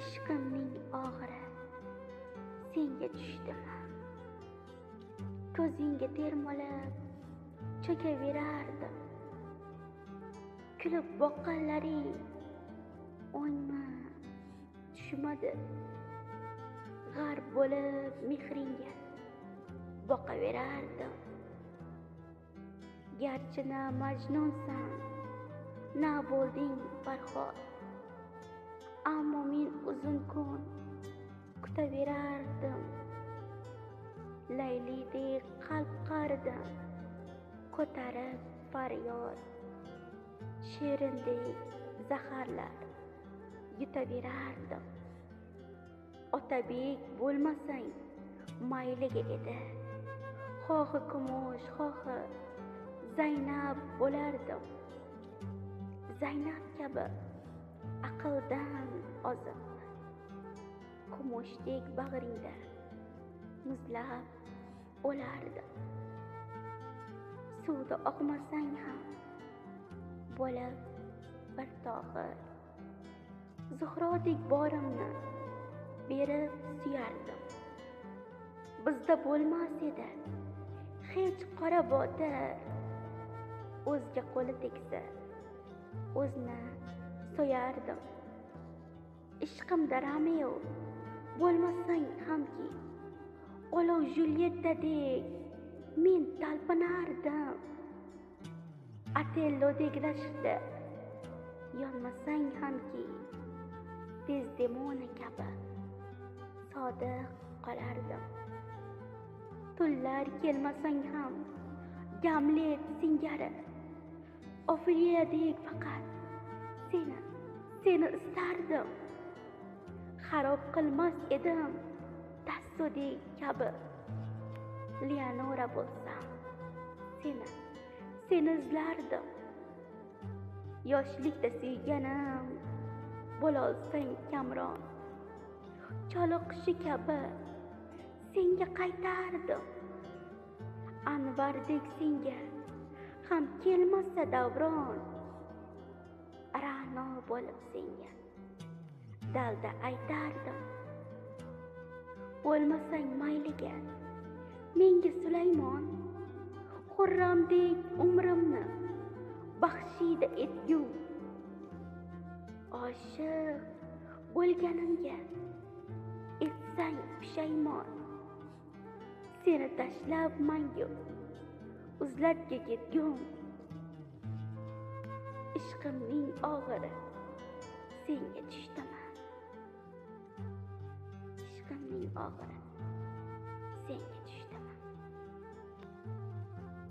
ishqimning og'iri senga tushdimi? Ko'zingga termulib cho'kaverardim. Kulib boqqanlaring o'ngmi tushmadi. G'arb bo'lib mehringga boqaverardim. Garchi na majnunsan, na bo'lding farhod, ammo men uzun kun kutaverardim. Laylidek qalb qaridim, ko'tarib faryod, sherindek zaharlar yutaverardim. Otabek bo'lmasang mayliga edi, xohi kumush, xohi Zaynab bo'lardim. Zaynab kabi aqldan oziq, kumushdek bag'ringda muzlab o'lardim. Suvda oqmasang ham bo'lib bir tog'ir, Zuhrodek borimni berib suyardim. Bizda bo'lmas edi hech qora botir, o'zga qo'li tegsa o'zni so'yardim. Ishqimda Romeo bo'lmasang hamki, olov Julyettadek men talpinardim. Otellodek rashkda yonmasang hamki, Dezdemona kabi sodiq qolardim. Tunlar kelmasang ham Gamlet singari Ofiliyadek faqat seni istardim. Xarob qilmas edim Tassodek kabi Leonora bo'lsam seni izlardim. Yoshlikda suyganim bo'lolsang Kamron, choliq qushi kabi senga qaytardim. Anvardek senga ham kelmasa davron, Ra'no bo'lib senga dalda aytardim. Bo'lmasang mayliga menga Sulaymon, Xurramdek umrimni baxshida etgum. Oshiq bo'lganimga etsang pushaymon, seni tashlab mangu uzlatga ketgum. Ishqimning og'iri senga tushdimi? Ishqimning og'iri senga